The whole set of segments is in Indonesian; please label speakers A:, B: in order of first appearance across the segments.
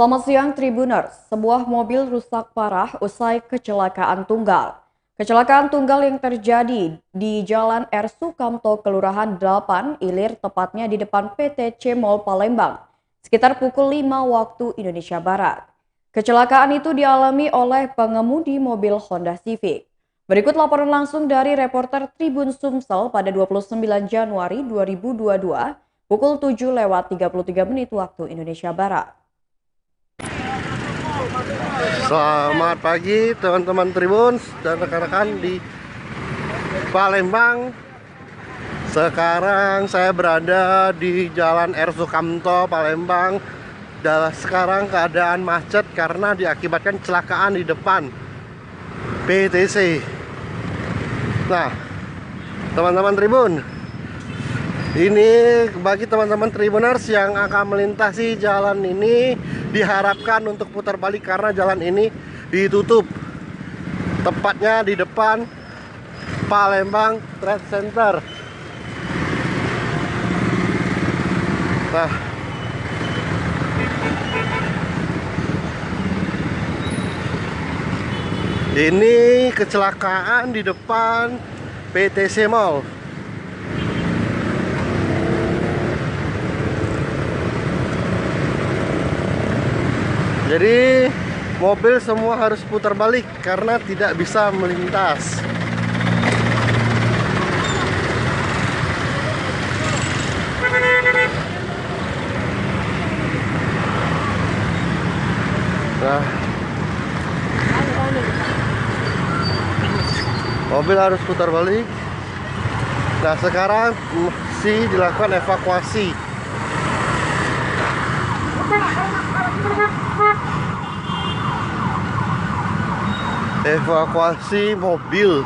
A: Selamat siang Tribuners, sebuah mobil rusak parah usai kecelakaan tunggal. Kecelakaan tunggal yang terjadi di Jalan R. Sukamto, Kelurahan 8, Ilir, tepatnya di depan PT C-Mall Palembang, sekitar pukul 5 waktu Indonesia Barat. Kecelakaan itu dialami oleh pengemudi mobil Honda Civic. Berikut laporan langsung dari reporter Tribun Sumsel pada 29 Januari 2022, pukul 7:33 waktu Indonesia Barat.
B: Selamat pagi teman-teman Tribun dan rekan-rekan di Palembang. Sekarang saya berada di Jalan R. Sukamto, Palembang. Dan sekarang keadaan macet karena diakibatkan kecelakaan di depan PTC. Nah, teman-teman Tribun, ini bagi teman-teman Tribuners yang akan melintasi jalan ini, diharapkan untuk putar balik karena jalan ini ditutup. Tepatnya di depan Palembang Trade Center. Nah, ini kecelakaan di depan PTC Mall. Jadi mobil semua harus putar balik karena tidak bisa melintas. Nah, mobil harus putar balik. Nah, sekarang masih dilakukan evakuasi. Evakuasi mobil.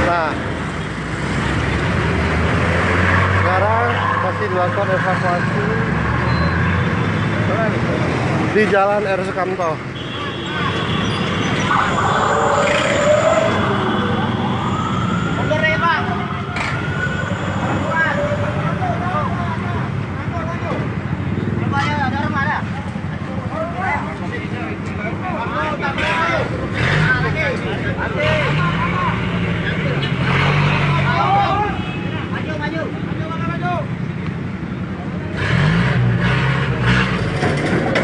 B: Nah, sekarang masih dilakukan evakuasi di Jalan R. Sukamto.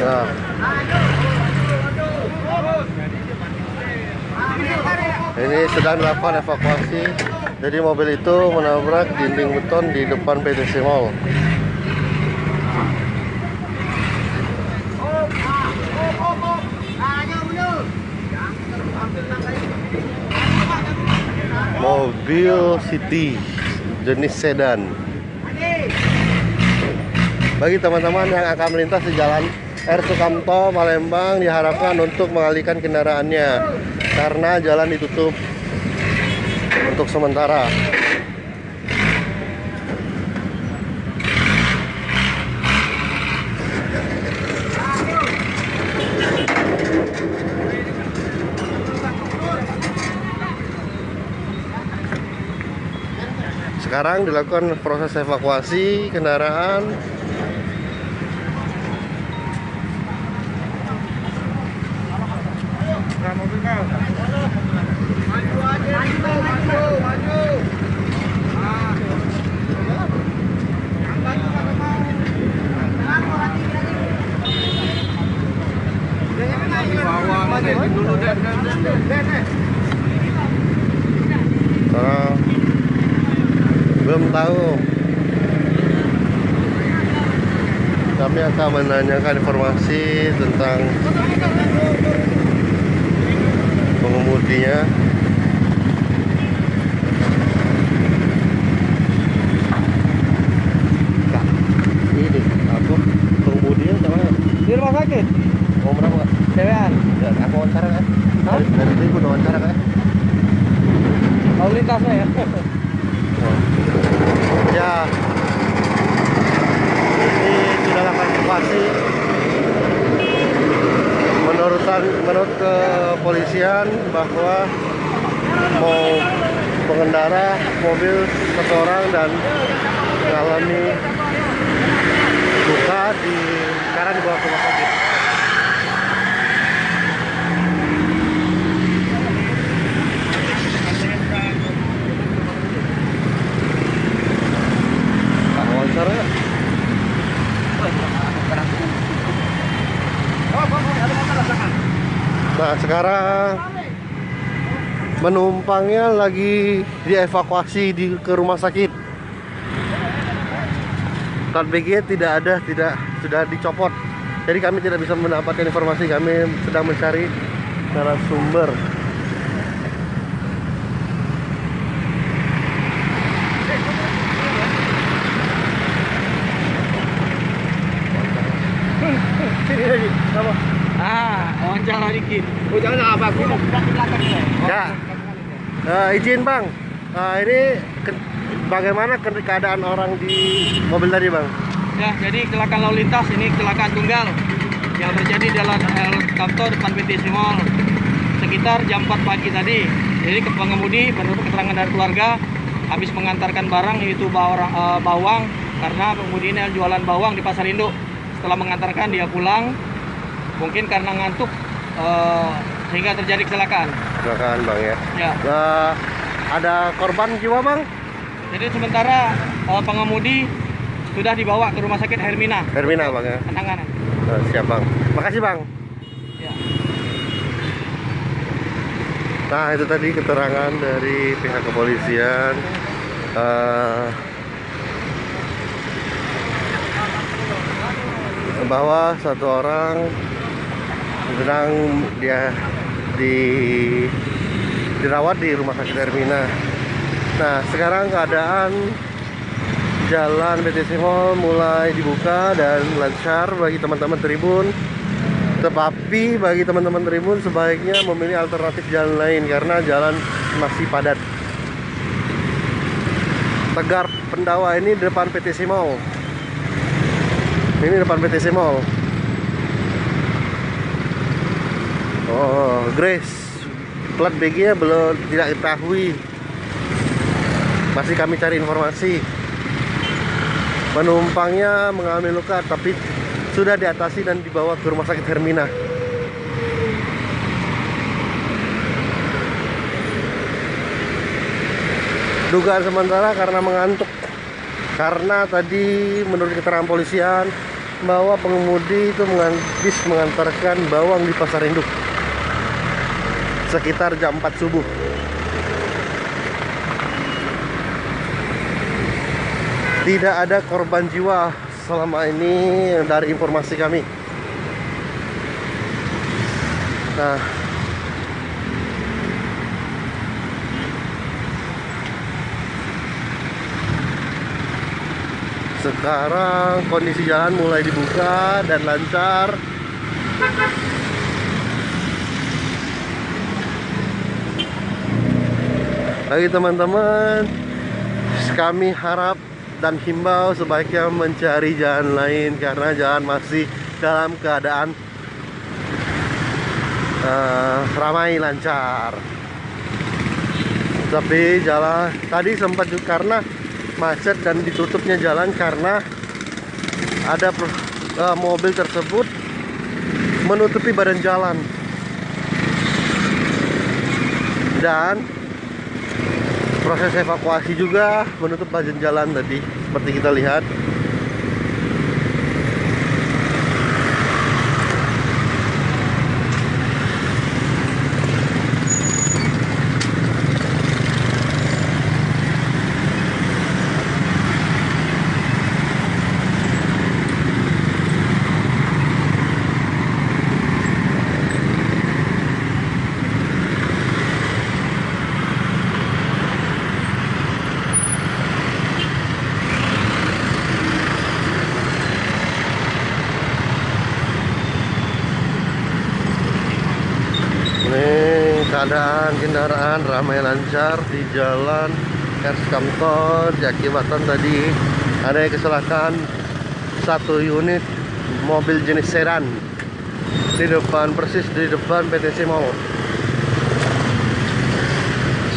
B: Nah, ini sedang dilakukan evakuasi. Jadi mobil itu menabrak dinding beton di depan PTC Mall. Mobil City jenis sedan. Bagi teman-teman yang akan melintas di Jalan R. Sukamto, Palembang, diharapkan untuk mengalihkan kendaraannya karena jalan ditutup untuk sementara. Sekarang dilakukan proses evakuasi kendaraan. Belum tahu. Kami akan menanyakan informasi tentang pengemudinya. Kak, ini aku pengemudinya sama
C: Di rumah sakit?
B: mau berapa Kak?
C: Cewekan?
B: Ya, aku wawancara kan?
C: Hah?
B: Dari itu aku wawancara kan?
C: lalu lintasnya ya.
B: Ya, ini sudah lakukan evakuasi. Menurut kepolisian bahwa mau pengendara mobil satu orang dan mengalami luka sekarang dibawa ke rumah sakit. Wawancara. Nah, sekarang penumpangnya lagi dievakuasi ke rumah sakit. Plat BG sudah dicopot. Jadi kami tidak bisa mendapatkan informasi. Kami sedang mencari narasumber.
C: Wawancara dikit. Jangan apa aku mau di belakang
B: Ya. Izin Bang. Ini bagaimana keadaan orang di mobil tadi Bang?
C: Ya, jadi kecelakaan lalu lintas ini kecelakaan tunggal yang terjadi di Jalan El Camto depan PTC Mall sekitar jam 4 pagi tadi. Jadi pengemudi menurut keterangan dari keluarga habis mengantarkan barang yaitu bawang karena pengemudi ini jualan bawang di Pasar Induk. Setelah mengantarkan dia pulang, mungkin karena ngantuk sehingga terjadi kecelakaan.
B: Kecelakaan Bang ya.
C: Ya.
B: Ada korban jiwa Bang?
C: Jadi sementara pengemudi sudah dibawa ke rumah sakit Hermina.
B: Hermina Bang ya.
C: Penanganan.
B: Siap Bang. Makasih Bang.
C: Ya.
B: Nah, itu tadi keterangan dari pihak kepolisian. Bahwa satu orang sedang dirawat di rumah sakit Hermina. Nah, sekarang keadaan jalan PTC Mall mulai dibuka dan lancar bagi teman-teman Tribun. Tetapi bagi teman-teman Tribun sebaiknya memilih alternatif jalan lain karena jalan masih padat. Tegar Pendawa ini depan PTC Mall. Ini depan PTC Mall. Oh, Grace. Plat BG-nya belum tidak diketahui. Masih kami cari informasi. Penumpangnya mengalami luka tapi sudah diatasi dan dibawa ke rumah sakit Hermina. Dugaan sementara karena mengantuk. Karena tadi menurut keterangan polisian bahwa pengemudi itu habis mengantarkan bawang di Pasar Induk sekitar jam 4 subuh. Tidak ada korban jiwa selama ini dari informasi kami. Nah, sekarang kondisi jalan mulai dibuka dan lancar. Bagi teman-teman, kami harap dan himbau sebaiknya mencari jalan lain karena jalan masih dalam keadaan ramai lancar. Tapi jalan tadi sempat juga karena macet dan ditutupnya jalan karena ada mobil tersebut menutupi badan jalan dan proses evakuasi juga menutup badan jalan tadi seperti kita lihat. keadaan kendaraan ramai lancar di jalan R. Sukamto. Diakibatkan tadi ada kecelakaan satu unit mobil jenis sedan di depan, persis di depan PTC Mall,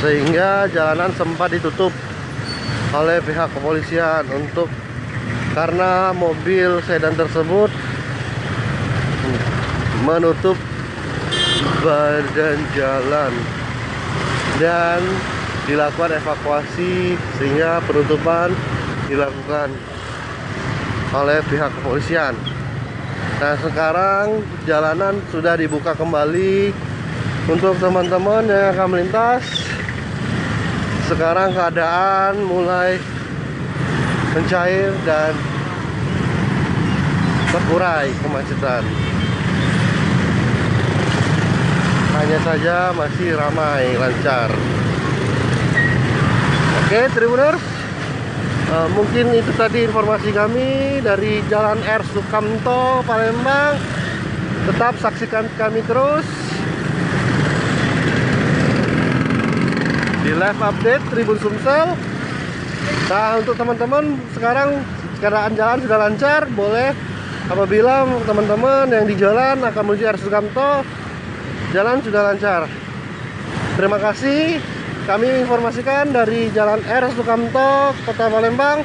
B: sehingga jalanan sempat ditutup oleh pihak kepolisian karena mobil sedan tersebut menutup badan jalan dan dilakukan evakuasi, sehingga penutupan dilakukan oleh pihak kepolisian. Nah, sekarang jalanan sudah dibuka kembali untuk teman-teman yang akan melintas. Sekarang keadaan mulai mencair dan terurai kemacetan. Hanya saja masih ramai lancar. Oke, Tribuners, mungkin itu tadi informasi kami dari Jalan R. Sukamto, Palembang. Tetap saksikan kami terus di live update Tribun Sumsel. Nah, untuk teman-teman sekarang keadaan jalan sudah lancar. Boleh apabila teman-teman yang di jalan akan menuju R. Sukamto, jalan sudah lancar. Terima kasih. Kami informasikan dari Jalan R. Sukamto, Kota Palembang.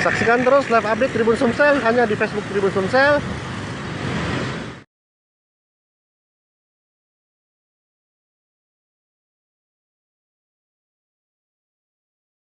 B: Saksikan terus live update Tribun Sumsel hanya di Facebook Tribun Sumsel.